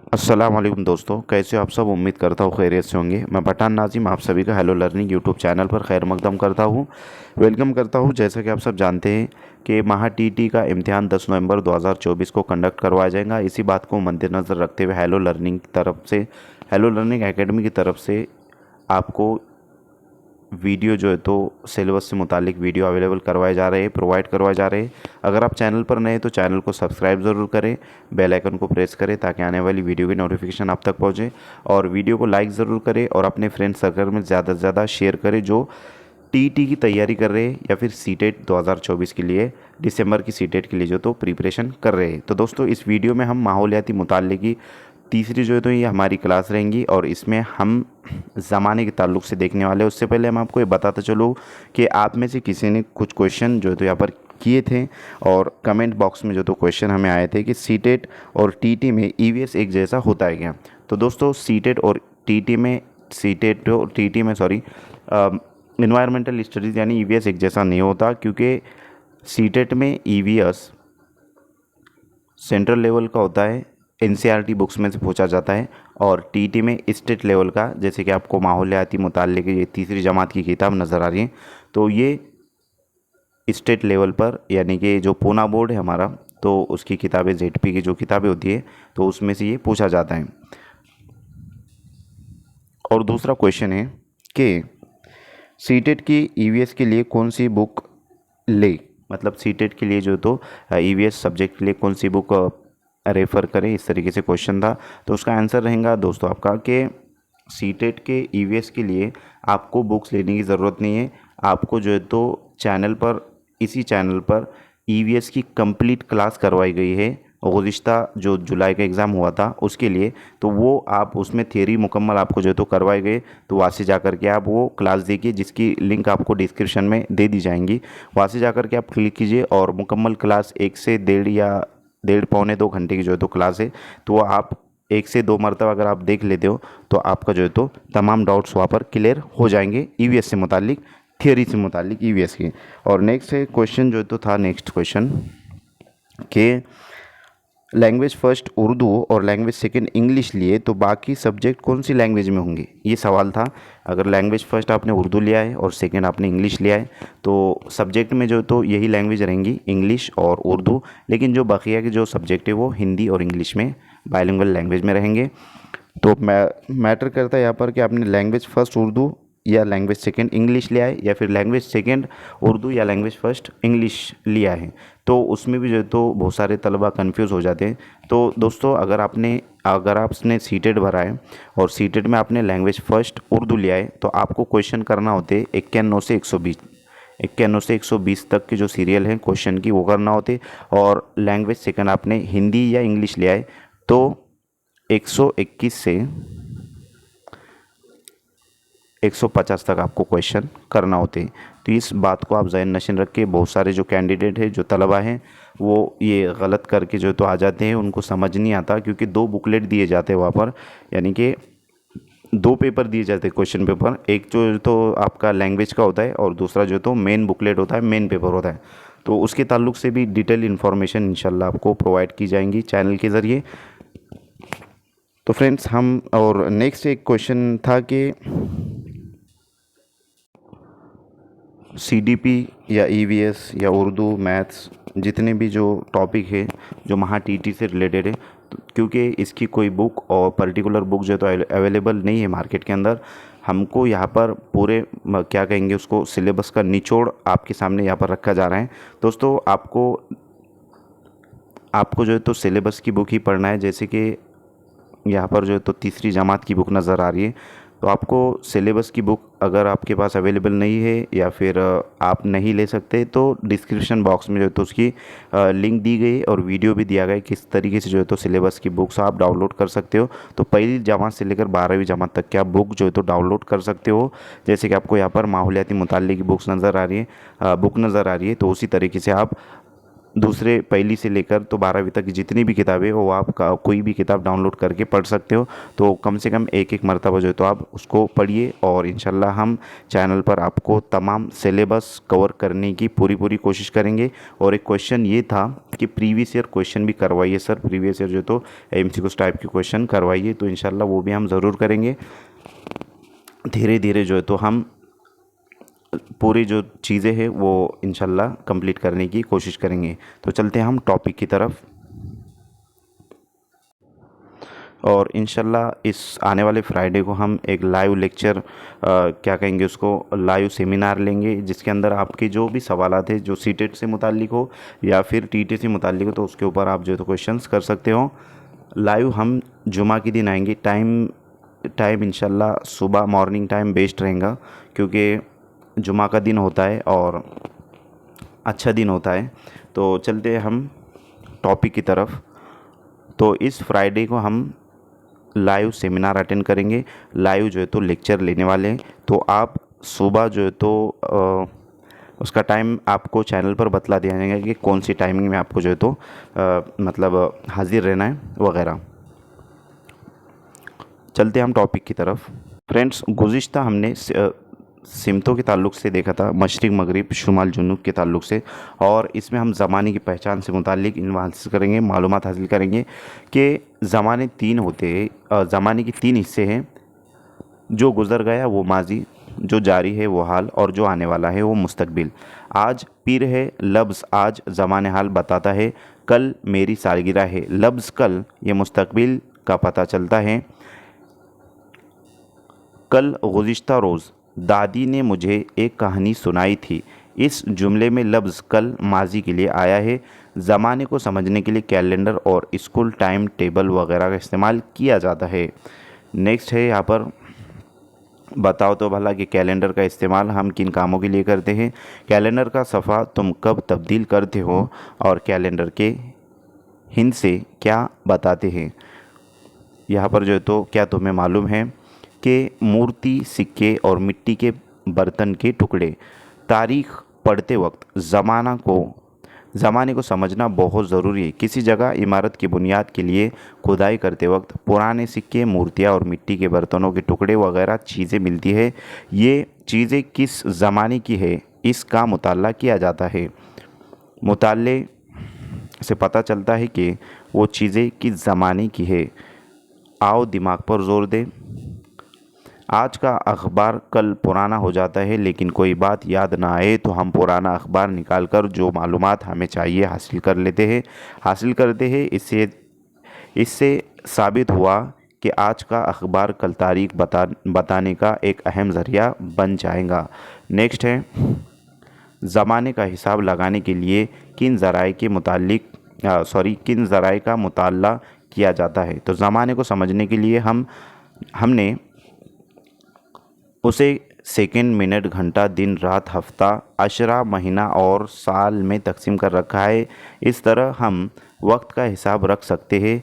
अस्सलाम वालेकुम दोस्तों, कैसे हो आप सब। उम्मीद करता हूँ खैरियत से होंगे। मैं पठान नाजिम आप सभी का हेलो लर्निंग यूट्यूब चैनल पर खैर मकदम करता हूँ, वेलकम करता हूँ। जैसा कि आप सब जानते हैं कि महा टीटी का इम्तिहान 10 नवंबर 2024 को कंडक्ट करवाया जाएगा। इसी बात को मद्देनज़र रखते हुए हेलो लर्निंग एकेडमी की तरफ से आपको वीडियो जो है तो सिलेबस से मुतालिक वीडियो अवेलेबल करवाए जा रहे हैं, प्रोवाइड करवाए जा रहे हैं। अगर आप चैनल पर नए हैं तो चैनल को सब्सक्राइब ज़रूर करें, बेल आइकन को प्रेस करें ताकि आने वाली वीडियो की नोटिफिकेशन आप तक पहुंचे। और वीडियो को लाइक ज़रूर करें और अपने फ्रेंड सर्कल में ज़्यादा से ज़्यादा शेयर करें जो टीईटी की तैयारी कर रहे हैं या फिर सीटेट 2024 के लिए, दिसंबर की सीटेट के लिए जो तो प्रिपरेशन कर रहे हैं। तो दोस्तों इस वीडियो में हम माहौलियाती मुताले की तीसरी जो है तो ये हमारी क्लास रहेंगी और इसमें हम ज़माने के ताल्लुक से देखने वाले हैं। उससे पहले हम आपको ये बताता चलूँ कि आप में से किसी ने कुछ क्वेश्चन जो है तो यहाँ पर किए थे और कमेंट बॉक्स में जो तो क्वेश्चन हमें आए थे कि सीटेट और टीटी में ईवीएस एक जैसा होता है क्या। तो दोस्तों सीटेट और टीटी में इन्वायरमेंटल स्टडीज़ यानी ईवीएस एक जैसा नहीं होता, क्योंकि सीटेट में ईवीएस सेंट्रल लेवल का होता है, एनसीईआरटी बुक्स में से पूछा जाता है, और टीटी में स्टेट लेवल का, जैसे कि आपको माहौलियाती मुताले की ये तीसरी जमात की किताब नज़र आ रही है तो ये स्टेट लेवल पर, यानी कि जो पूना बोर्ड है हमारा, तो उसकी किताबें जेडपी की जो किताबें होती है तो उसमें से ये पूछा जाता है। और दूसरा क्वेश्चन है कि सीटेट की ईवीएस के लिए कौन सी बुक ले, मतलब सीटेट के लिए जो तो ईवीएस सब्जेक्ट के लिए कौन सी बुक रेफ़र करें, इस तरीके से क्वेश्चन था। तो उसका आंसर रहेगा दोस्तों आपका कि सीटेट के ईवीएस के लिए आपको बुक्स लेने की ज़रूरत नहीं है। आपको जो है तो इसी चैनल पर ईवीएस की कंप्लीट क्लास करवाई गई है गुज़िश्ता जो जुलाई का एग्ज़ाम हुआ था उसके लिए। तो वो आप उसमें थियरी मुकम्मल आपको जो है तो करवाए गए, तो वहाँ से जा कर के आप वो क्लास देखिए जिसकी लिंक आपको डिस्क्रिप्शन में दे दी जाएंगी। वहाँ से जा कर के आप क्लिक कीजिए और मुकम्मल क्लास 1 से 1.5 या 1.5 पौने 2 घंटे की जो है तो क्लास है, तो वो आप 1 से 2 मरतबा अगर आप देख लेते हो तो आपका जो है तो तमाम डाउट्स वहाँ पर क्लियर हो जाएंगे ईवीएस से मुतालिक, थियरी से मुतालिक ईवीएस की। और नेक्स्ट है क्वेश्चन जो तो था नेक्स्ट क्वेश्चन कि लैंग्वेज फर्स्ट उर्दू और लैंग्वेज सेकंड इंग्लिश लिए तो बाकी सब्जेक्ट कौन सी लैंग्वेज में होंगे, ये सवाल था। अगर लैंग्वेज फर्स्ट आपने उर्दू लिया है और सेकंड आपने इंग्लिश लिया है तो सब्जेक्ट में जो तो यही लैंग्वेज रहेंगी, इंग्लिश और उर्दू। लेकिन जो बकिया के जो सब्जेक्ट है वो हिंदी और इंग्लिश में बाइलिंगुअल लैंग्वेज में रहेंगे। तो मैटर करता है यहाँ पर कि आपने लैंग्वेज फर्स्ट उर्दू या लैंग्वेज सेकंड इंग्लिश लिया है या फिर लैंग्वेज सेकंड उर्दू या लैंग्वेज फर्स्ट इंग्लिश लिया है। तो उसमें भी जो है तो बहुत सारे तलबा कंफ्यूज हो जाते हैं। तो दोस्तों अगर आपने सीटेट भरा है और सीटेट में आपने लैंग्वेज फर्स्ट उर्दू लिया है तो आपको क्वेश्चन करना होते 51 से 120 तक के जो सीरियल हैं क्वेश्चन की वो करना होते। और लैंग्वेज सेकंड आपने हिंदी या इंग्लिश लिया है तो 121 से 150 तक आपको क्वेश्चन करना होते हैं। तो इस बात को आप ज़हन नशीन रख के, बहुत सारे जो कैंडिडेट हैं जो तलबा हैं वो ये गलत करके जो तो आ जाते हैं, उनको समझ नहीं आता क्योंकि 2 बुकलेट दिए जाते हैं वहाँ पर, यानी कि 2 पेपर दिए जाते हैं क्वेश्चन पेपर। एक जो तो आपका लैंग्वेज का होता है और दूसरा जो तो मेन बुकलेट होता है, मेन पेपर होता है। तो उसके ताल्लुक से भी डिटेल इन्फॉर्मेशन इंशाल्लाह आपको प्रोवाइड की जाएंगी चैनल के ज़रिए। तो फ्रेंड्स और नेक्स्ट एक क्वेश्चन था कि सीडीपी या ईवीएस या उर्दू मैथ्स जितने भी जो टॉपिक है जो महा टीटी से रिलेटेड है, तो क्योंकि इसकी कोई बुक और पर्टिकुलर बुक जो है तो अवेलेबल नहीं है मार्केट के अंदर, हमको यहाँ पर पूरे क्या कहेंगे उसको सिलेबस का निचोड़ आपके सामने यहाँ पर रखा जा रहा है। दोस्तों आपको जो है तो सिलेबस की बुक ही पढ़ना है। जैसे कि यहाँ पर जो है तो तीसरी जमात की बुक नज़र आ रही है, तो आपको सिलेबस की बुक अगर आपके पास अवेलेबल नहीं है या फिर आप नहीं ले सकते तो डिस्क्रिप्शन बॉक्स में जो है तो उसकी लिंक दी गई और वीडियो भी दिया गया है किस तरीके से जो है तो सिलेबस की बुक्स आप डाउनलोड कर सकते हो। तो पहली जमात से लेकर 12वीं जमात तक की आप बुक जो है तो डाउनलोड कर सकते हो। जैसे कि आपको यहाँ पर माहौलियाती मुताले की बुक नज़र आ रही है तो उसी तरीके से आप दूसरे पहली से लेकर तो 12वीं तक की जितनी भी किताबें वो आप कोई भी किताब डाउनलोड करके पढ़ सकते हो। तो कम से कम एक एक मरतबा जो है तो आप उसको पढ़िए, और इंशाल्लाह हम चैनल पर आपको तमाम सिलेबस कवर करने की पूरी पूरी कोशिश करेंगे। और एक क्वेश्चन ये था कि प्रीवियस ईयर क्वेश्चन भी करवाइए सर, प्रीवियस ईयर जो तो MCQ टाइप के क्वेश्चन करवाइए। तो इंशाल्लाह वो भी हम ज़रूर करेंगे। धीरे धीरे जो है तो हम पूरी जो चीज़ें हैं वो इंशाल्लाह कंप्लीट करने की कोशिश करेंगे। तो चलते हैं हम टॉपिक की तरफ। और इंशाल्लाह इस आने वाले फ्राइडे को हम एक लाइव लेक्चर क्या कहेंगे उसको, लाइव सेमिनार लेंगे, जिसके अंदर आपके जो भी सवालात है जो सीटेट से मुताल्लिक हो या फिर TT से मुताल्लिक हो, तो उसके ऊपर आप जो है तो क्वेश्चंस कर सकते हो। लाइव हम जुमा के दिन आएंगे। टाइम इंशाल्लाह सुबह मॉर्निंग टाइम बेस्ट रहेगा, क्योंकि जुमा का दिन होता है और अच्छा दिन होता है। तो चलते हैं हम टॉपिक की तरफ। तो इस फ्राइडे को हम लाइव सेमिनार अटेंड करेंगे, लाइव जो है तो लेक्चर लेने वाले हैं। तो आप सुबह जो है तो उसका टाइम आपको चैनल पर बतला दिया जाएगा कि कौन सी टाइमिंग में आपको जो है तो मतलब हाजिर रहना है वगैरह। चलते हैं हम टॉपिक की तरफ। फ्रेंड्स, गुज़िश्ता हमने सिमतों के ताल्लुक़ से देखा था, मशरिक़ मगरिब शुमाल जुनूब के ताल्लुक़ से, और इसमें हम ज़माने की पहचान से मुताल्लिक़ इल्म हासिल करेंगे, मालूमात हासिल करेंगे कि ज़माने तीन होते हैं, ज़माने के तीन हिस्से हैं। जो गुज़र गया वो माजी, जो जारी है वो हाल, और जो आने वाला है वो मुस्तकबिल। आज पीर है लफ्ज़ आज ज़माने हाल बताता है, कल मेरी सालगिरह है लफ्ज़ कल ये मुस्तकबिल का पता चलता है। कल गुज़िश्ता रोज़ दादी ने मुझे एक कहानी सुनाई थी। इस जुमले में लफ्ज़ कल माजी के लिए आया है। ज़माने को समझने के लिए कैलेंडर और स्कूल टाइम टेबल वगैरह का इस्तेमाल किया जाता है। नेक्स्ट है यहाँ पर, बताओ तो भला कि कैलेंडर का इस्तेमाल हम किन कामों के लिए करते हैं। कैलेंडर का सफ़ा तुम कब तब्दील करते हो, और कैलेंडर के हिंसे क्या बताते हैं। यहाँ पर जो है तो क्या तुम्हें मालूम है कि मूर्ति, सिक्के और मिट्टी के बर्तन के टुकड़े, तारीख़ पढ़ते वक्त ज़माने को समझना बहुत ज़रूरी है। किसी जगह इमारत की बुनियाद के लिए खुदाई करते वक्त पुराने सिक्के, मूर्तियाँ और मिट्टी के बर्तनों के टुकड़े वगैरह चीज़ें मिलती है। ये चीज़ें किस ज़माने की है इसका मुताला किया जाता है। मुताले से पता चलता है कि वो चीज़ें किस ज़माने की है। आओ दिमाग पर ज़ोर दें। आज का अखबार कल पुराना हो जाता है, लेकिन कोई बात याद ना आए तो हम पुराना अखबार निकाल कर जो मालूमात हमें चाहिए हासिल करते हैं। इससे साबित हुआ कि आज का अखबार कल तारीख बताने का एक अहम ज़रिया बन जाएगा। नेक्स्ट है, ज़माने का हिसाब लगाने के लिए किन ज़राए का मुताला किया जाता है। तो ज़माने को समझने के लिए हमने उसे सेकंड, मिनट, घंटा, दिन, रात, हफ्ता, अशरा, महीना और साल में तकसीम कर रखा है। इस तरह हम वक्त का हिसाब रख सकते हैं।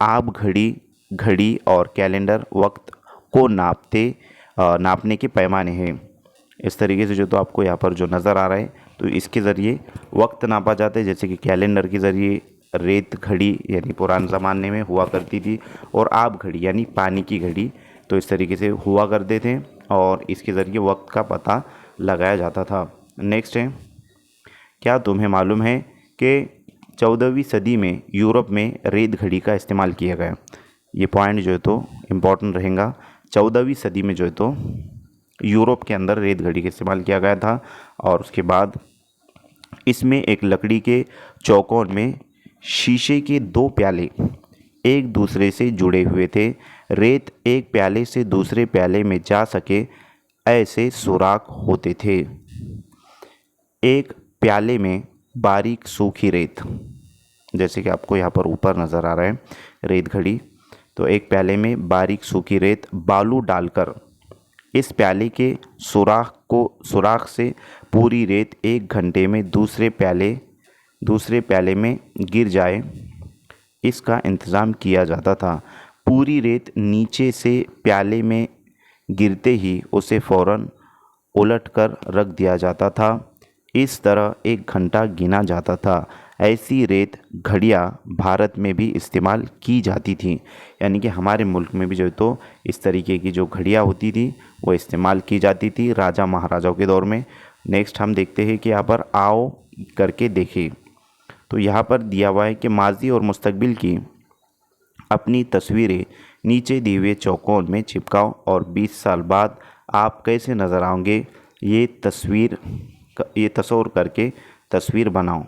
आप घड़ी और कैलेंडर वक्त को नापने के पैमाने हैं। इस तरीके से जो तो आपको यहाँ पर जो नज़र आ रहा है, तो इसके ज़रिए वक्त नापा जाता है। जैसे कि कैलेंडर के ज़रिए रेत घड़ी यानी पुराने ज़माने में हुआ करती थी, और आप घड़ी यानी पानी की घड़ी, तो इस तरीके से हुआ करते थे, और इसके ज़रिए वक्त का पता लगाया जाता था। नेक्स्ट है, क्या तुम्हें मालूम है कि 14वीं सदी में यूरोप में रेत घड़ी का इस्तेमाल किया गया। ये पॉइंट जो है तो इम्पोर्टेंट रहेगा। 14वीं सदी में जो है तो यूरोप के अंदर रेत घड़ी का इस्तेमाल किया गया था, और उसके बाद इसमें एक लकड़ी के चौकोर में शीशे के 2 प्याले एक दूसरे से जुड़े हुए थे। रेत एक प्याले से दूसरे प्याले में जा सके ऐसे सुराख होते थे। एक प्याले में बारीक सूखी रेत, जैसे कि आपको यहाँ पर ऊपर नज़र आ रहा है रेत घड़ी, तो एक प्याले में बारीक सूखी रेत बालू डालकर इस प्याले के सुराख से पूरी रेत 1 घंटे में दूसरे प्याले में गिर जाए, इसका इंतज़ाम किया जाता था। पूरी रेत नीचे से प्याले में गिरते ही उसे फ़ौरन उलट कर रख दिया जाता था। इस तरह 1 घंटा गिना जाता था। ऐसी रेत घड़ियाँ भारत में भी इस्तेमाल की जाती थी। यानी कि हमारे मुल्क में भी जो है तो इस तरीके की जो घड़ियाँ होती थी वो इस्तेमाल की जाती थी राजा महाराजाओं के दौर में। नेक्स्ट हम देखते हैं कि यहाँ पर आओ करके देखें। तो यहाँ पर दिया हुआ है कि माजी और मुस्तकबिल की अपनी तस्वीरें नीचे दिए हुए चौकोर में चिपकाओ और 20 साल बाद आप कैसे नज़र आओगे ये तस्वीर करके तस्वीर बनाओ।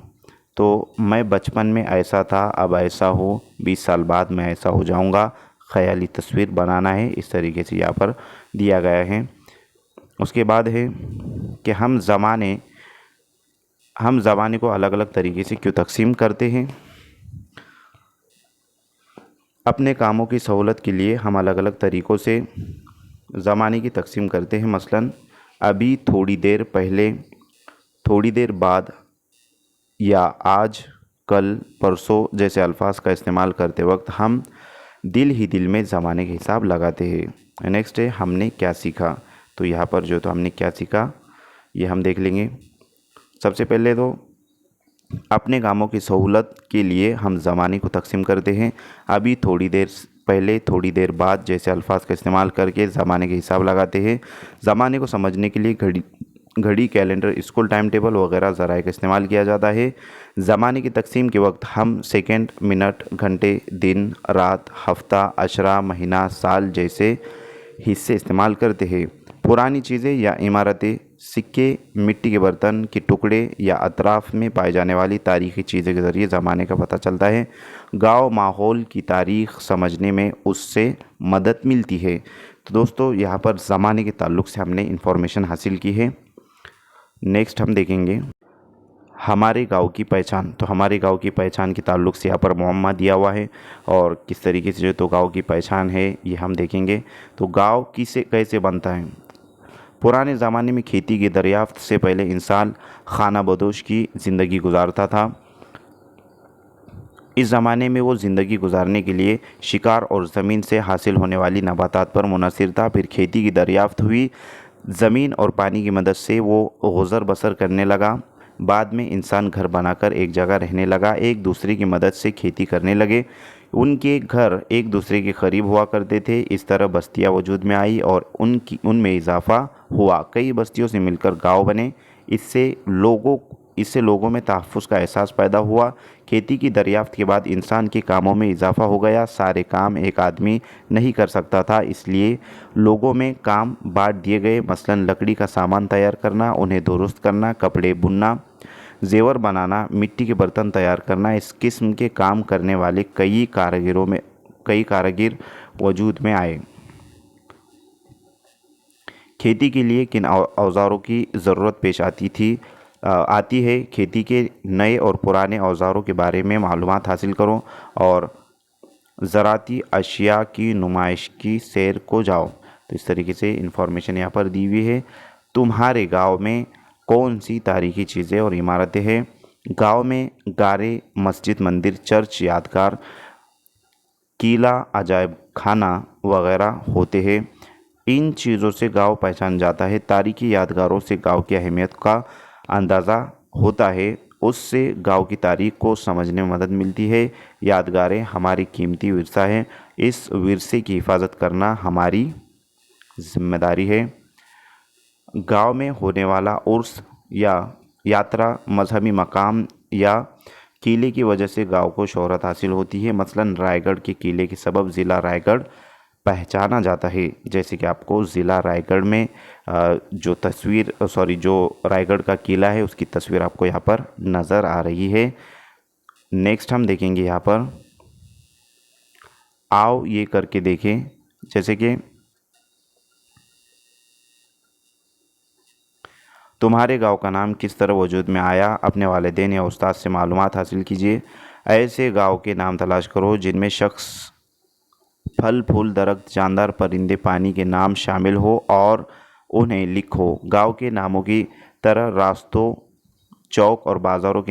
तो मैं बचपन में ऐसा था, अब ऐसा हो, 20 साल बाद मैं ऐसा हो जाऊंगा, ख़याली तस्वीर बनाना है। इस तरीके से यहाँ पर दिया गया है। उसके बाद है कि हम ज़माने को अलग अलग तरीके से क्यों तकसीम करते हैं। अपने कामों की सहूलत के लिए हम अलग अलग तरीक़ों से ज़माने की तकसीम करते हैं। मसलन अभी, थोड़ी देर पहले, थोड़ी देर बाद या आज, कल, परसों जैसे अल्फाज का इस्तेमाल करते वक्त हम दिल ही दिल में ज़माने के हिसाब लगाते हैं। नेक्स्ट है हमने क्या सीखा। तो यहाँ पर जो तो हमने क्या सीखा ये हम देख लेंगे। सबसे पहले तो अपने कामों की सहूलत के लिए हम ज़माने को तकसीम करते हैं। अभी, थोड़ी देर पहले, थोड़ी देर बाद जैसे अल्फाज का इस्तेमाल करके ज़माने के हिसाब लगाते हैं। ज़माने को समझने के लिए घड़ी, कैलेंडर, स्कूल टाइम टेबल वगैरह ज़राए का इस्तेमाल किया जाता है। ज़माने की तकसीम के वक्त हम सेकंड, मिनट, घंटे, दिन, रात, हफ्ता, अशरा, महीना, साल जैसे हिस्से इस्तेमाल करते हैं। पुरानी चीज़ें या इमारतें, सिक्के, मिट्टी के बर्तन के टुकड़े या अतराफ़ में पाई जाने वाली तारीख़ी चीज़ों के ज़रिए ज़माने का पता चलता है। गांव माहौल की तारीख़ समझने में उससे मदद मिलती है। तो दोस्तों यहाँ पर ज़माने के ताल्लुक़ से हमने इंफॉर्मेशन हासिल की है। नेक्स्ट हम देखेंगे हमारे गांव की पहचान। तो हमारे गांव की पहचान के ताल्लुक़ से यहाँ पर मुअम्मा दिया हुआ है और किस तरीके से जो तो गांव की पहचान है ये हम देखेंगे। तो गांव कैसे बनता है। पुराने ज़माने में खेती की दरियाफ्त से पहले इंसान खाना बदोश की ज़िंदगी गुजारता था। इस ज़माने में वो ज़िंदगी गुजारने के लिए शिकार और ज़मीन से हासिल होने वाली नबातात पर मुनहसर था। फिर खेती की दरियाफ्त हुई, ज़मीन और पानी की मदद से वो गुज़र बसर करने लगा। बाद में इंसान घर बनाकर एक जगह रहने लगा, एक दूसरे की मदद से खेती करने लगे। उनके घर एक दूसरे के करीब हुआ करते थे। इस तरह बस्तियां वजूद में आई और उनमें इजाफ़ा हुआ। कई बस्तियों से मिलकर गांव बने। इससे लोगों में तहफ़्फ़ुज़ का एहसास पैदा हुआ। खेती की दरियाफ्त के बाद इंसान के कामों में इजाफ़ा हो गया। सारे काम एक आदमी नहीं कर सकता था, इसलिए लोगों में काम बांट दिए गए। मसलन लकड़ी का सामान तैयार करना, उन्हें दुरुस्त करना, कपड़े बुनना, जेवर बनाना, मिट्टी के बर्तन तैयार करना, इस किस्म के काम करने वाले कई कारीगर वजूद में आए। खेती के लिए किन औज़ारों की ज़रूरत पेश आती है। खेती के नए और पुराने औज़ारों के बारे में मालूमात हासिल करो और ज़राती अशिया की नुमाइश की सैर को जाओ। तो इस तरीके से इंफॉर्मेशन यहाँ पर दी हुई है। तुम्हारे गांव में कौन सी तारीख़ी चीज़ें और इमारतें हैं। गांव में गारे, मस्जिद, मंदिर, चर्च, यादगार, किला, अजायब खाना वगैरह होते हैं। इन चीज़ों से गांव पहचान जाता है। तारीख़ी यादगारों से गांव की अहमियत का अंदाज़ा होता है। उससे गांव की तारीख़ को समझने में मदद मिलती है। यादगारें हमारी कीमती विरसा है। इस विरसे की हिफाजत करना हमारी ज़िम्मेदारी है। गांव में होने वाला उर्स या यात्रा, मजहबी मकाम या किले की वजह से गांव को शोहरत हासिल होती है। मसलन रायगढ़ के किले के सबब ज़िला रायगढ़ पहचाना जाता है। जैसे कि आपको ज़िला रायगढ़ में जो रायगढ़ का किला है उसकी तस्वीर आपको यहाँ पर नज़र आ रही है। नेक्स्ट हम देखेंगे यहाँ पर आओ ये करके देखें। जैसे कि तुम्हारे गांव का नाम किस तरह वजूद में आया। अपने वालिदैन या उस्ताद से मालूमात हासिल कीजिए। ऐसे गांव के नाम तलाश करो जिनमें शख्स, फल फूल, दरख्त, जानदार परिंदे, पानी के नाम शामिल हो और उन्हें लिखो। गांव के नामों की तरह रास्तों, चौक और बाज़ारों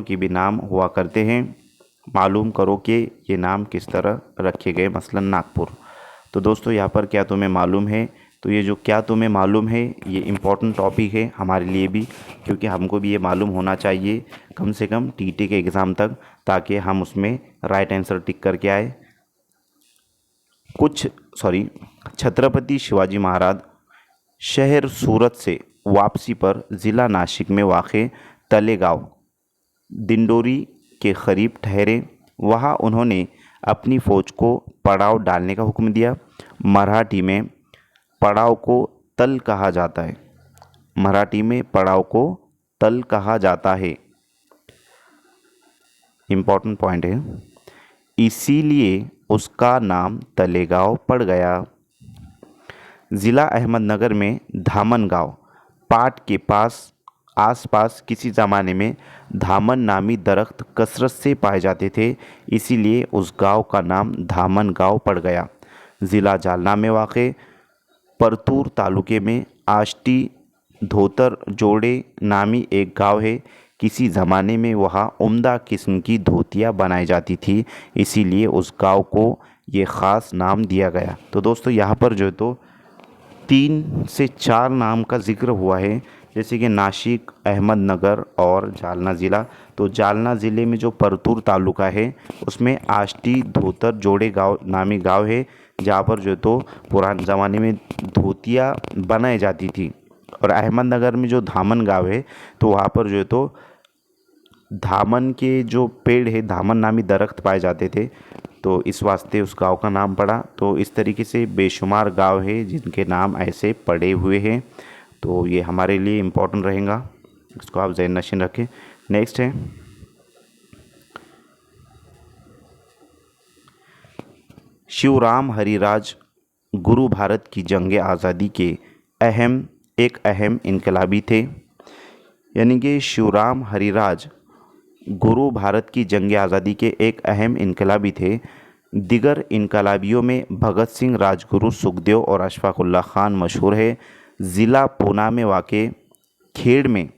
के भी नाम हुआ करते हैं। मालूम करो कि ये नाम किस तरह रखे गए। मसलन नागपुर। तो दोस्तों यहाँ पर क्या तुम्हें मालूम है तो ये जो क्या तुम्हें मालूम है, ये इम्पोर्टेंट टॉपिक है हमारे लिए भी, क्योंकि हमको भी ये मालूम होना चाहिए कम से कम टीटी के एग्ज़ाम तक, ताकि हम उसमें राइट आंसर टिक करके आए। छत्रपति शिवाजी महाराज शहर सूरत से वापसी पर ज़िला नासिक में वाक़ तलेगांव दिंडोरी के करीब ठहरे। वहाँ उन्होंने अपनी फ़ौज को पड़ाव डालने का हुक्म दिया। मराठी में पड़ाव को तल कहा जाता है। मराठी में पड़ाव को तल कहा जाता है। इम्पॉर्टेंट पॉइंट है, इसीलिए उसका नाम तलेगांव पड़ गया। ज़िला अहमदनगर में धामन गांव पाट के आसपास किसी ज़माने में धामन नामी दरख्त कसरत से पाए जाते थे, इसीलिए उस गांव का नाम धामन गांव पड़ गया। ज़िला जालना में वाक़ परतूर तालुके में आष्टी धोतर जोड़े नामी एक गांव है। किसी ज़माने में वहाँ उम्दा किस्म की धोतियाँ बनाई जाती थी, इसीलिए उस गांव को ये ख़ास नाम दिया गया। तो दोस्तों यहाँ पर जो है तो 3 से 4 नाम का जिक्र हुआ है, जैसे कि नासिक, अहमदनगर और जालना ज़िला। तो जालना ज़िले में जो परतूर तालुका है उसमें आष्टी धोतर जोड़े गांव नामी गांव है, जहाँ पर जो तो पुराने ज़माने में धोतियाँ बनाई जाती थी। और अहमदनगर में जो धामन गांव है तो वहाँ पर जो है तो धामन के जो पेड़ है, धामन नामी दरख्त पाए जाते थे, तो इस वास्ते उस गांव का नाम पड़ा। तो इस तरीके से बेशुमार गांव है जिनके नाम ऐसे पड़े हुए हैं। तो ये हमारे लिए इम्पोर्टेंट रहेगा, इसको आप ज़हन नशीन रखें। नेक्स्ट है शिवराम हरिराज गुरु भारत की जंग आज़ादी के एक अहम इनकलाबी थे। यानी कि शिवराम हरिराज गुरु भारत की जंग आज़ादी के एक अहम इनकलाबी थे। दिगर इनकलाबियों में भगत सिंह, राजगुरु, सुखदेव और अशफाक उल्लाह खान मशहूर है। ज़िला पूना में वाक़ खेड़ में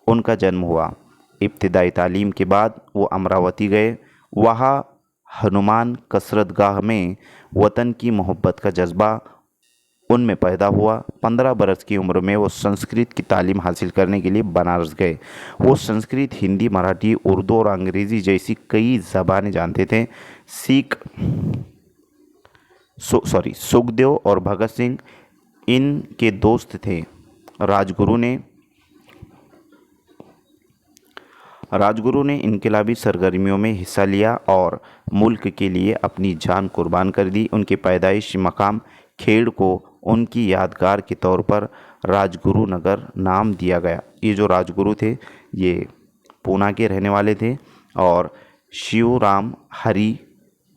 उनका जन्म हुआ। इब्तिदाई तालीम के बाद वो अमरावती गए। वहाँ हनुमान कसरतगाह में वतन की मोहब्बत का जज्बा उनमें पैदा हुआ। 15 बरस की उम्र में वो संस्कृत की तालीम हासिल करने के लिए बनारस गए। वो संस्कृत, हिंदी, मराठी, उर्दू और अंग्रेज़ी जैसी कई ज़बानें जानते थे। सुखदेव और भगत सिंह इनके दोस्त थे। राजगुरु ने इनकलाबी सरगर्मियों में हिस्सा लिया और मुल्क के लिए अपनी जान कुर्बान कर दी। उनके पैदाइशी मकाम खेड़ को उनकी यादगार के तौर पर राजगुरु नगर नाम दिया गया। ये जो राजगुरु थे ये पूना के रहने वाले थे और शिवराम हरि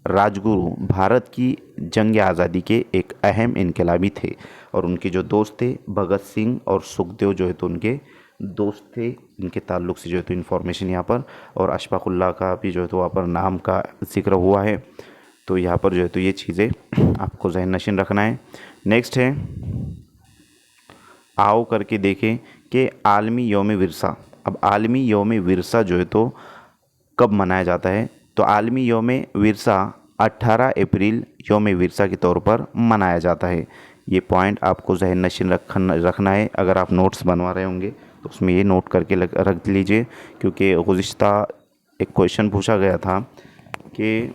राजगुरु भारत की जंग आज़ादी के एक अहम इनकलाबी थे। और उनके जो दोस्त थे भगत सिंह और सुखदेव जो है तो उनके दोस्त थे। इनके ताल्लुक़ से जो है तो इन्फॉर्मेशन यहाँ पर, और अशफाक उल्लाह का भी जो है तो वहाँ पर नाम का जिक्र हुआ है। तो यहाँ पर जो है तो ये चीज़ें आपको ज़हन नशीन रखना है। नेक्स्ट है, आओ करके देखें कि आलमी यौम विरसा। अब आलमी यौम विरसा जो है तो कब मनाया जाता है? तो आलमी यौम विरसा 18 अप्रैल यौम विरसा के तौर पर मनाया जाता है। ये पॉइंट आपको ज़हन नशीन रखना है। अगर आप नोट्स बनवा रहे होंगे तो उसमें ये नोट करके रख लीजिए, क्योंकि गुज़िश्ता एक क्वेश्चन पूछा गया था कि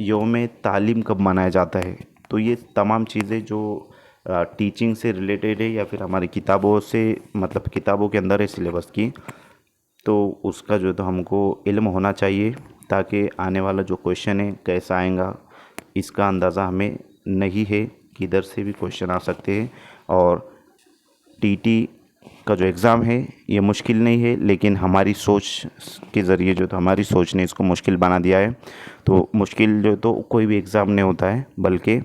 यौम तालीम कब मनाया जाता है। तो ये तमाम चीज़ें जो टीचिंग से रिलेटेड है या फिर हमारी किताबों से, मतलब किताबों के अंदर है सिलेबस की, तो उसका जो तो हमको इल्म होना चाहिए, ताकि आने वाला जो क्वेश्चन है कैसा आएगा इसका अंदाज़ा हमें नहीं है, किधर से भी क्वेश्चन आ सकते हैं। और टीटी का जो एग्ज़ाम है ये मुश्किल नहीं है, लेकिन हमारी सोच के ज़रिए जो तो हमारी सोच ने इसको मुश्किल बना दिया है। तो मुश्किल जो तो कोई भी एग्ज़ाम नहीं होता है, बल्कि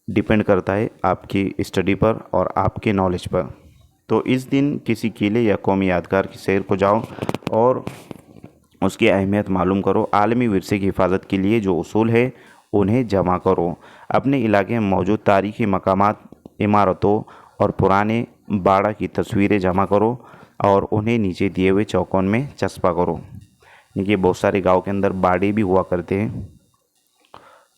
डिपेंड करता है आपकी स्टडी पर और आपके नॉलेज पर। तो इस दिन किसी किले या कौमी यादगार की सैर को जाओ और उसकी अहमियत मालूम करो। आलमी विरसे की हिफाजत के लिए जो उसूल है उन्हें जमा करो। अपने इलाके में मौजूद तारीख़ी मकामात, इमारतों और पुराने बाड़ा की तस्वीरें जमा करो और उन्हें नीचे दिए हुए चौकोन में चस्पा करो। ये बहुत सारे गांव के अंदर बाड़े भी हुआ करते हैं,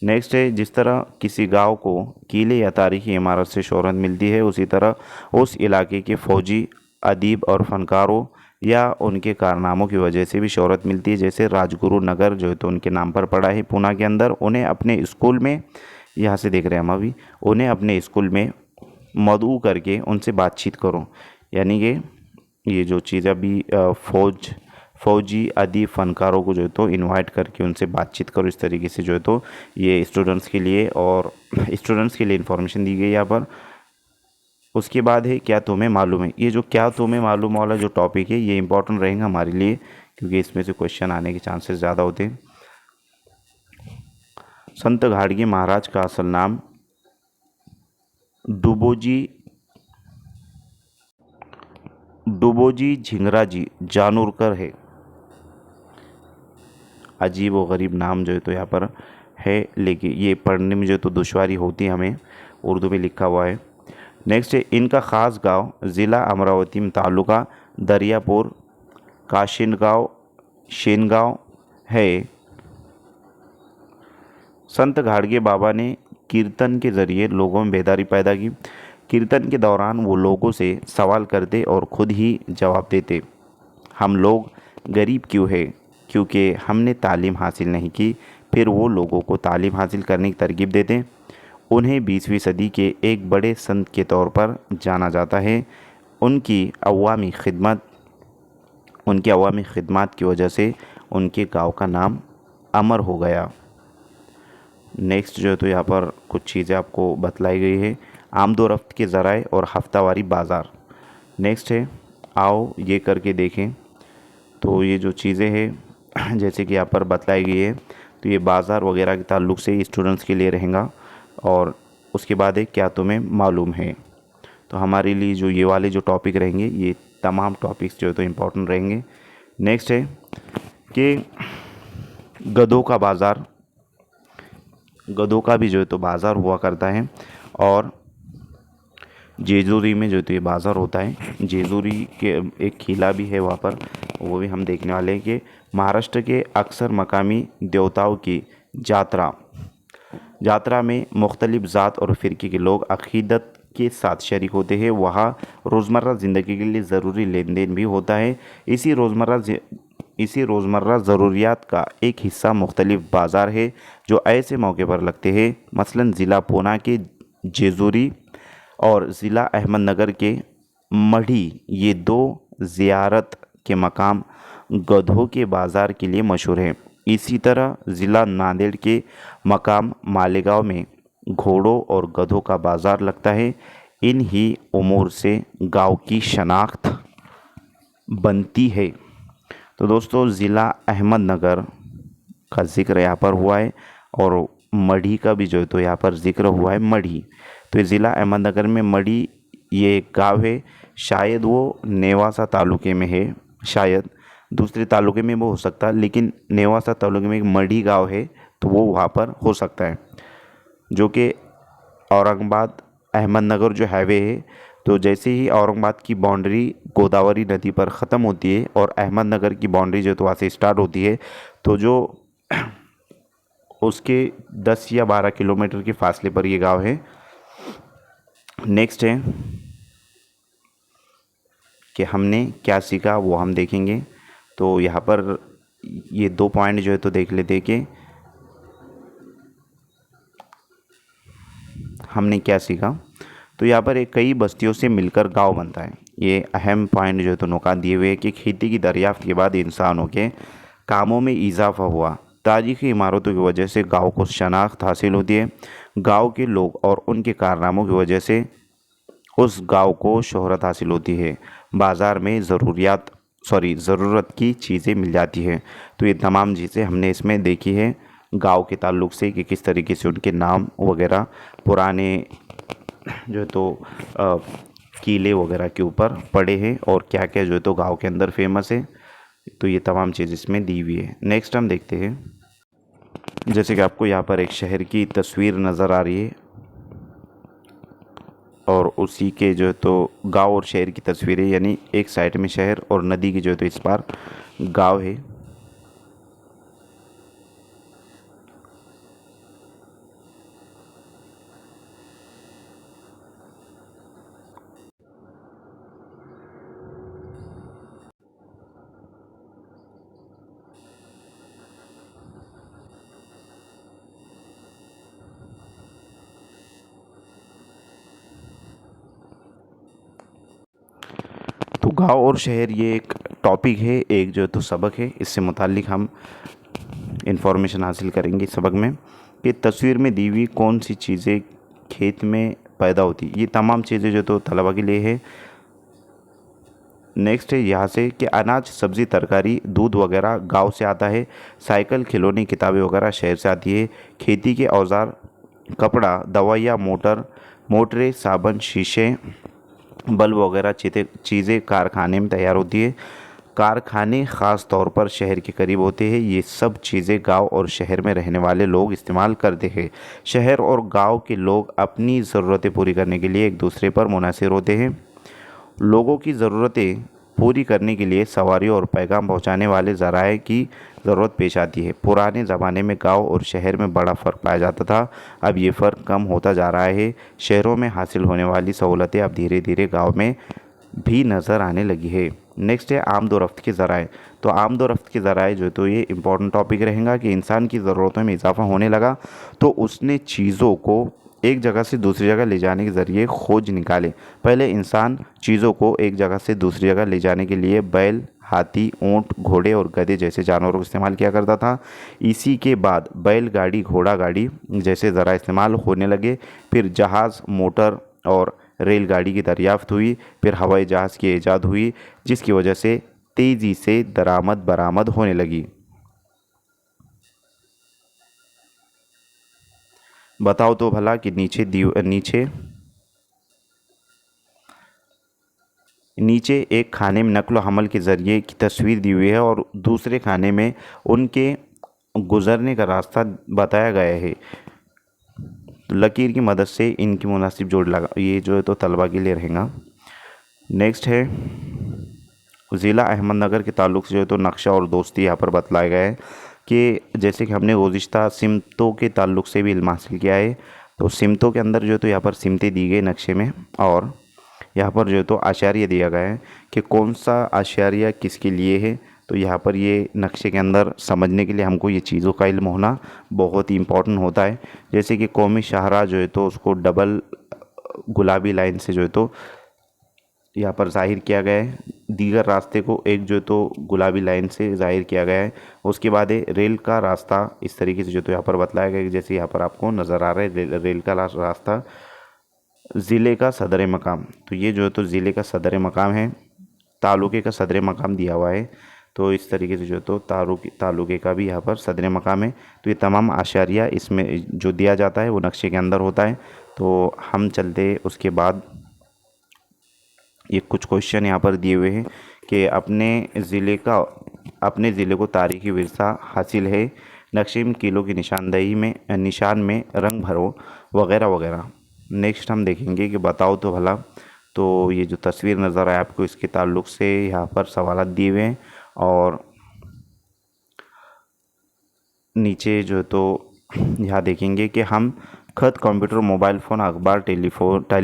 नेक्स्ट है, जिस तरह किसी गांव को किले या तारीखी इमारत से शोहरत मिलती है, उसी तरह उस इलाके के फौजी, अदीब और फनकारों या उनके कारनामों की वजह से भी शोहरत मिलती है। जैसे राजगुरु नगर जो है तो उनके नाम पर पड़ा है पूना के अंदर। उन्हें अपने स्कूल में, यहाँ से देख रहे हैं हम अभी, उन्हें अपने स्कूल में मदऊ करके उनसे बातचीत करो। यानी कि ये जो चीज़ अभी फौजी आदि फ़नकारों को जो है तो इनवाइट करके उनसे बातचीत करो, इस तरीके से जो है तो ये स्टूडेंट्स के लिए इन्फॉर्मेशन दी गई यहाँ पर। उसके बाद है क्या तुम्हें मालूम है। ये जो क्या तुम्हें मालूम वाला जो टॉपिक है ये इंपॉर्टेंट रहेगा हमारे लिए, क्योंकि इसमें से क्वेश्चन आने के चांसेस ज़्यादा होते हैं। संत गाडगे महाराज का असल नाम डुबोजी झिंगराजी जानूरकर है। अजीब व गरीब नाम जो है तो यहाँ पर है, लेकिन ये पढ़ने में जो तो दुश्वारी होती है, हमें उर्दू में लिखा हुआ है। नेक्स्ट है, इनका ख़ास गांव ज़िला अमरावती में तालुका दरियापुर काशिनगांव शेनगांव है। संत गाडगे बाबा ने कीर्तन के ज़रिए लोगों में बेदारी पैदा की। कीर्तन के दौरान वो लोगों से सवाल करते और ख़ुद ही जवाब देते। हम लोग गरीब क्यों है? क्योंकि हमने तालीम हासिल नहीं की। फिर वो लोगों को तालीम हासिल करने की तरगीब देते। उन्हें 20वीं सदी के एक बड़े संत के तौर पर जाना जाता है। उनकी अवामी खिदमत की वजह से उनके गांव का नाम अमर हो गया। नेक्स्ट जो है तो यहाँ पर कुछ चीज़ें आपको बतलाई गई है। आमदोरफ्त के ज़राए और हफ्तावारी बाज़ार। नेक्स्ट है, आओ ये करके देखें। तो ये जो चीज़ें हैं जैसे कि यहाँ पर बतलाई गई है, तो ये बाज़ार वगैरह के ताल्लुक़ से स्टूडेंट्स के लिए रहेगा। और उसके बाद है क्या तुम्हें मालूम है। तो हमारे लिए जो ये वाले जो टॉपिक रहेंगे, ये तमाम टॉपिक्स जो है तो इम्पोर्टेंट रहेंगे। नेक्स्ट है कि गधों का बाज़ार, गधों का भी जो है तो बाज़ार हुआ करता है। और जेजूरी में जो तो ये बाज़ार होता है। जेजूरी के एक किला भी है वहाँ पर, वो भी हम देखने वाले हैं। कि महाराष्ट्र के अक्सर मकामी देवताओं की यात्रा में मुख्तलिफ ज़ात और फ़िरके के लोग अक़ीदत के साथ शरीक होते हैं। वहाँ रोज़मर्रा ज़िंदगी के लिए ज़रूरी लेन देन भी होता है। इसी रोज़मर्रा ज़रूरियात का एक हिस्सा मुख्तलिफ बाज़ार है जो ऐसे मौके पर लगते हैं। मसलन ज़िला पूना के जेजूरी और ज़िला अहमदनगर के मढ़ी, ये दो ज़ियारत के मकाम गधों के बाज़ार के लिए मशहूर हैं। इसी तरह ज़िला नांदेड़ के मकाम मालेगांव में घोड़ों और गधों का बाज़ार लगता है। इन ही उमूर से गांव की शनाख्त बनती है। तो दोस्तों, ज़िला अहमदनगर का ज़िक्र यहाँ पर हुआ है और मढ़ी का भी जो है तो यहाँ पर ज़िक्र हुआ है। मढ़ी, तो ज़िला अहमदनगर में मढ़ी ये एक गाँव है। शायद वो नेवासा तालुके में है, शायद दूसरे तालुके में वो हो सकता है, लेकिन नेवासा तालुके में एक मढ़ी गाँव है तो वो वहाँ पर हो सकता है। जो कि औरंगाबाद अहमदनगर जो हाईवे है, तो जैसे ही औरंगाबाद की बाउंड्री गोदावरी नदी पर ख़त्म होती है और अहमदनगर की बाउंड्री जो तो वहाँ से स्टार्ट होती है, तो जो उसके 10 या 12 किलोमीटर के फासले पर ये गांव है। नेक्स्ट है कि हमने क्या सीखा, वो हम देखेंगे। तो यहाँ पर ये 2 पॉइंट जो है तो देख लेते कि हमने क्या सीखा। तो यहाँ पर एक कई बस्तियों से मिलकर गांव बनता है। ये अहम पॉइंट जो है तो नुकात दिए हुए हैं कि खेती की दरियाफ्त के बाद इंसानों के कामों में इजाफा हुआ। तारीख़ी इमारतों की वजह से गांव को शनाख्त हासिल होती है। गांव के लोग और उनके कारनामों की वजह से उस गांव को शोहरत हासिल होती है। बाज़ार में ज़रूरत की चीज़ें मिल जाती है। तो ये तमाम चीज़ें हमने इसमें देखी है गांव के ताल्लुक़ से, कि किस तरीके से उनके नाम वगैरह पुराने जो है तो किले वगैरह के ऊपर पड़े हैं और क्या क्या जो है तो गांव के अंदर फेमस है। तो ये तमाम चीज़ इसमें दी हुई है। नेक्स्ट हम देखते हैं, जैसे कि आपको यहाँ पर एक शहर की तस्वीर नज़र आ रही है और उसी के जो है तो गांव और शहर की तस्वीरें, यानी एक साइड में शहर और नदी की जो है तो इस पार गांव है। गांव और शहर ये एक टॉपिक है, एक जो तो सबक है, इससे मुताल्लिक हम इंफॉर्मेशन हासिल करेंगे इस सबक में कि तस्वीर में दी हुई कौन सी चीज़ें खेत में पैदा होती। ये तमाम चीज़ें जो तो तलबा के लिए है। नेक्स्ट है यहाँ से कि अनाज, सब्ज़ी, तरकारी, दूध वगैरह गांव से आता है। साइकिल, खिलौने, किताबें वगैरह शहर से आती है। खेती के औजार, कपड़ा, दवाइयाँ, मोटरें, साबुन, शीशे, बल्ब वगैरह चीज़ें कारखाने में तैयार होती है। कारखाने ख़ास तौर पर शहर के करीब होते हैं। ये सब चीज़ें गांव और शहर में रहने वाले लोग इस्तेमाल करते हैं। शहर और गांव के लोग अपनी ज़रूरतें पूरी करने के लिए एक दूसरे पर मुनहसर होते हैं। लोगों की ज़रूरतें पूरी करने के लिए सवारियों और पैगाम पहुंचाने वाले ज़राए की ज़रूरत पेश आती है। पुराने ज़माने में गांव और शहर में बड़ा फ़र्क पाया जाता था, अब ये फ़र्क कम होता जा रहा है। शहरों में हासिल होने वाली सहूलतें अब धीरे धीरे गांव में भी नज़र आने लगी है। नेक्स्ट है आमद व रफ्त के ज़राए। तो आमद व रफ्त के ज़राए जो तो ये इम्पोर्टेंट टॉपिक रहेगा कि इंसान की ज़रूरतों में इजाफा होने लगा तो उसने चीज़ों को एक जगह से दूसरी जगह ले जाने के ज़रिए खोज निकाले। पहले इंसान चीज़ों को एक जगह से दूसरी जगह ले जाने के लिए बैल, हाथी, ऊँट, घोड़े और गधे जैसे जानवरों का इस्तेमाल किया करता था। इसी के बाद बैलगाड़ी, घोड़ा गाड़ी जैसे ज़रा इस्तेमाल होने लगे। फिर जहाज़, मोटर और रेलगाड़ी की दरियाफ्त हुई। फिर हवाई जहाज़ की ईजाद हुई, जिसकी वजह से तेज़ी से दरामद बरामद होने लगी। बताओ तो भला कि नीचे एक खाने में नक्ल हमल के ज़रिए की तस्वीर दी हुई है और दूसरे खाने में उनके गुज़रने का रास्ता बताया गया है। लकीर की मदद से इनकी मुनासिब जोड़ लगा, ये जो है तो तलबा के लिए रहेगा। नेक्स्ट है ज़िला अहमदनगर के ताल्लुक़ से जो है तो नक्शा और दोस्ती यहाँ पर बतलाया गया है कि जैसे कि हमने गुज़िश्ता सिमतों के ताल्लुक़ से भी इल्म हासिल किया है, तो सिमतों के अंदर जो है तो यहाँ पर सिमतें दी गई नक्शे में, और यहाँ पर जो है तो आशारिया दिया गया है कि कौन सा आशारिया किसके लिए है। तो यहाँ पर ये नक्शे के अंदर समझने के लिए हमको ये चीज़ों का इल्म होना बहुत ही इम्पोर्टेंट होता है। जैसे कि कौमी शाहरा जो है तो उसको डबल गुलाबी लाइन से जो है तो यहाँ पर ज़ाहिर किया गया है, दीगर रास्ते को एक जो तो गुलाबी लाइन से ज़ाहिर किया गया है। उसके बाद है रेल का रास्ता, इस तरीके से जो तो यहाँ पर बतलाया गया है जैसे यहाँ पर आपको नज़र आ रहा है रेल का रास्ता। ज़िले का सदर मकाम, तो ये जो है तो ज़िले का सदर मकाम है। तालुके का सदर मकाम दिया हुआ है, तो इस तरीके से जो तो तालुके का भी यहाँ पर सदर मकाम है। तो ये तमाम आशारिया इसमें जो दिया जाता है वो नक्शे के अंदर होता है। तो हम चलते उसके बाद ये कुछ क्वेश्चन यहाँ पर दिए हुए हैं कि अपने ज़िले को तारीखी विरसा हासिल है, नक्शे में किलो की निशान में रंग भरो वगैरह वगैरह। नेक्स्ट हम देखेंगे कि बताओ तो भला, तो ये जो तस्वीर नज़र आए आपको इसके ताल्लुक़ से यहाँ पर सवाल दिए हुए हैं, और नीचे जो तो यहाँ देखेंगे कि हम खत, कंप्यूटर, मोबाइल फ़ोन, अखबार,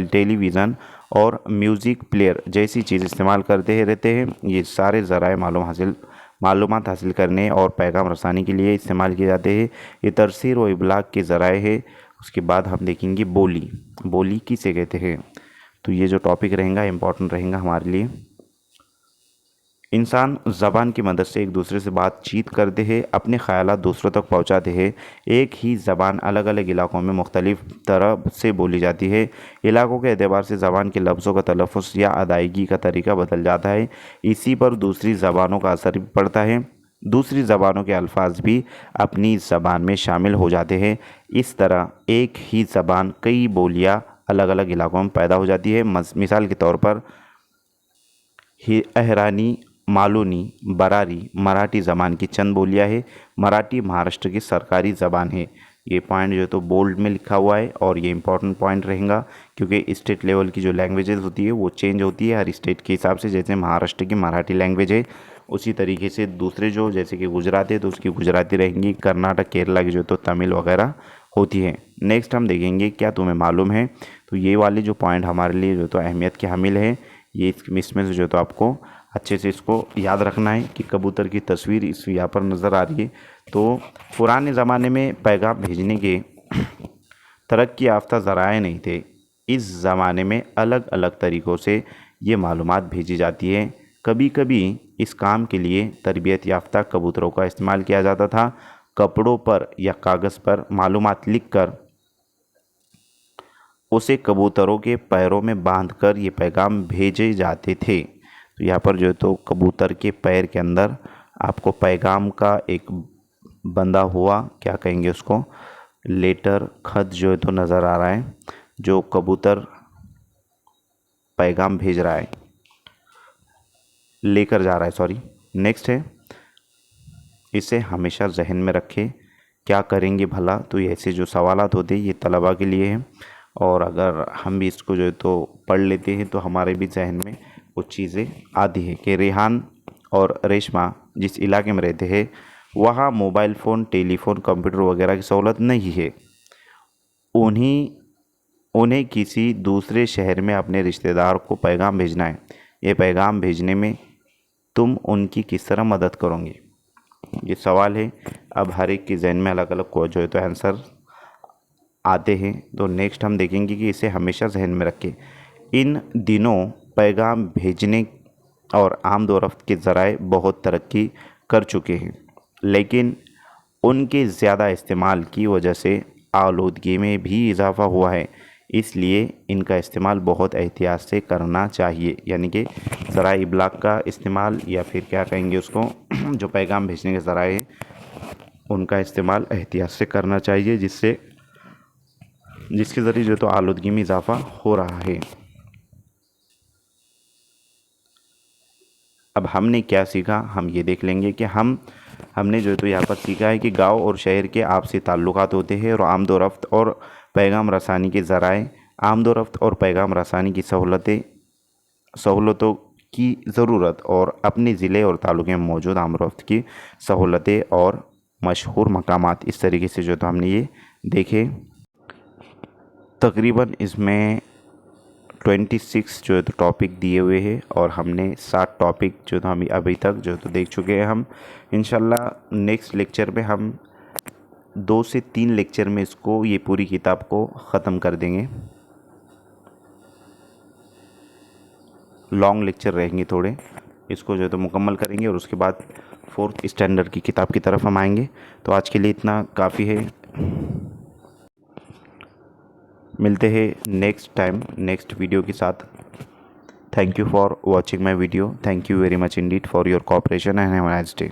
टेलीविज़न और म्यूज़िक प्लेयर जैसी चीज़ इस्तेमाल करते रहते हैं। ये सारे ज़राए मालूमात हासिल करने और पैगाम रसानी के लिए इस्तेमाल किए जाते हैं। ये तरसीर व इबलाग के ज़राए हैं। उसके बाद हम देखेंगे बोली किसे कहते हैं। तो ये जो टॉपिक रहेगा इम्पोर्टेंट रहेगा हमारे लिए। इंसान ज़बान की मदद से एक दूसरे से बातचीत करते हैं, अपने ख़यालात दूसरों तक पहुंचाते हैं। एक ही ज़बान अलग अलग इलाक़ों में मुख्तलिफ़ तरह से बोली जाती है। इलाक़ों के एतबार से ज़बान के लफ्ज़ों का तलफ़्फ़ुज़ या अदायगी का तरीका बदल जाता है। इसी पर दूसरी ज़बानों का असर भी पड़ता है। दूसरी ज़बानों के अल्फाज भी अपनी ज़बान में शामिल हो जाते हैं। इस तरह एक ही ज़बान कई बोलियाँ अलग अलग इलाक़ों में पैदा हो जाती है। मिसाल के तौर पर अहरानी, मालवनी, बरारी मराठी ज़बान की चंद बोलियाँ हैं। मराठी महाराष्ट्र की सरकारी ज़बान है। ये पॉइंट जो तो बोल्ड में लिखा हुआ है और ये इंपॉर्टेंट पॉइंट रहेगा क्योंकि स्टेट लेवल की जो लैंग्वेजेस होती है वो चेंज होती है हर स्टेट के हिसाब से। जैसे महाराष्ट्र की मराठी लैंग्वेज है, उसी तरीके से दूसरे जो जैसे कि गुजरात है तो उसकी गुजराती रहेंगी। कर्नाटक, केरला की जो तो तमिल वगैरह होती है। नेक्स्ट हम देखेंगे क्या तुम्हें मालूम है। तो ये वाले जो पॉइंट हमारे लिए जो तो अहमियत के हामिल है, ये इसमें से जो तो आपको अच्छे से इसको याद रखना है कि कबूतर की तस्वीर इस यहाँ पर नज़र आ रही है। तो पुराने ज़माने में पैगाम भेजने के तरक्की याफ्ता ज़राए नहीं थे। इस ज़माने में अलग अलग तरीक़ों से ये मालूमात भेजी जाती है। कभी कभी इस काम के लिए तरबियत याफ्ता कबूतरों का इस्तेमाल किया जाता था। कपड़ों पर या कागज़ पर मालूमात लिखकर उसे कबूतरों के पैरों में बांधकर ये पैगाम भेजे जाते थे। तो यहाँ पर जो है तो कबूतर के पैर के अंदर आपको पैगाम का एक बंधा हुआ, क्या कहेंगे उसको, लेटर, खत जो है तो नज़र आ रहा है, जो कबूतर पैगाम भेज रहा है, लेकर जा रहा है, सॉरी। नेक्स्ट है, इसे हमेशा जहन में रखें। क्या करेंगे भला? तो ये ऐसे जो सवालात होते हैं ये तलबा के लिए हैं, और अगर हम भी इसको जो है तो पढ़ लेते हैं तो हमारे भी जहन में कुछ चीज़ें आती हैं कि रेहान और रेशमा जिस इलाके में रहते हैं वहाँ मोबाइल फ़ोन, टेलीफोन, कंप्यूटर वगैरह की सहूलत नहीं है। उन्हें किसी दूसरे शहर में अपने रिश्तेदार को पैगाम भेजना है। ये पैगाम भेजने में तुम उनकी किस तरह मदद करोगे? ये सवाल है। अब हर एक के जहन में अलग अलग को जो है तो आंसर आते हैं। तो नेक्स्ट हम देखेंगे कि इसे हमेशा जहन में रखें। इन दिनों पैगाम भेजने और आमद व रफ्त के ज़राए बहुत तरक्की कर चुके हैं, लेकिन उनके ज़्यादा इस्तेमाल की वजह से आलूदगी में भी इजाफ़ा हुआ है। इसलिए इनका इस्तेमाल बहुत एहतियात से करना चाहिए। यानी कि ज़राए इबलाग का इस्तेमाल, या फिर क्या कहेंगे उसको, जो पैगाम भेजने के ज़राए हैं उनका इस्तेमाल एहतियात से करना चाहिए, जिसके ज़रिए जो तो आलूदगी में इजाफ़ा हो रहा है। अब हमने क्या सीखा, हम ये देख लेंगे कि हमने जो तो यहाँ पर सीखा है कि गांव और शहर के आपसी ताल्लुकात होते हैं, और आमद व रफ्त और पैगाम रसानी के ज़राए, आमद व रफ्त और पैगाम रसानी की सहूलतों की ज़रूरत, और अपने ज़िले और तालुके में मौजूद आमद व रफ्त की सहूलतें और मशहूर मकामात। इस तरीके से जो तो हमने ये देखे। तकरीबन इसमें 26 जो है तो टॉपिक दिए हुए हैं, और हमने 7 टॉपिक जो तो हम अभी तक जो तो देख चुके हैं। हम इंशाल्लाह नेक्स्ट लेक्चर में हम 2 से 3 लेक्चर में इसको, ये पूरी किताब को ख़त्म कर देंगे। लॉन्ग लेक्चर रहेंगे थोड़े, इसको जो तो मुकम्मल करेंगे, और उसके बाद 4th स्टैंडर्ड की किताब की तरफ हम आएंगे। तो आज के लिए इतना काफ़ी है। मिलते हैं नेक्स्ट टाइम नेक्स्ट वीडियो के साथ। Thank you for watching my video. Thank you very much Indeed for your cooperation and have a nice day.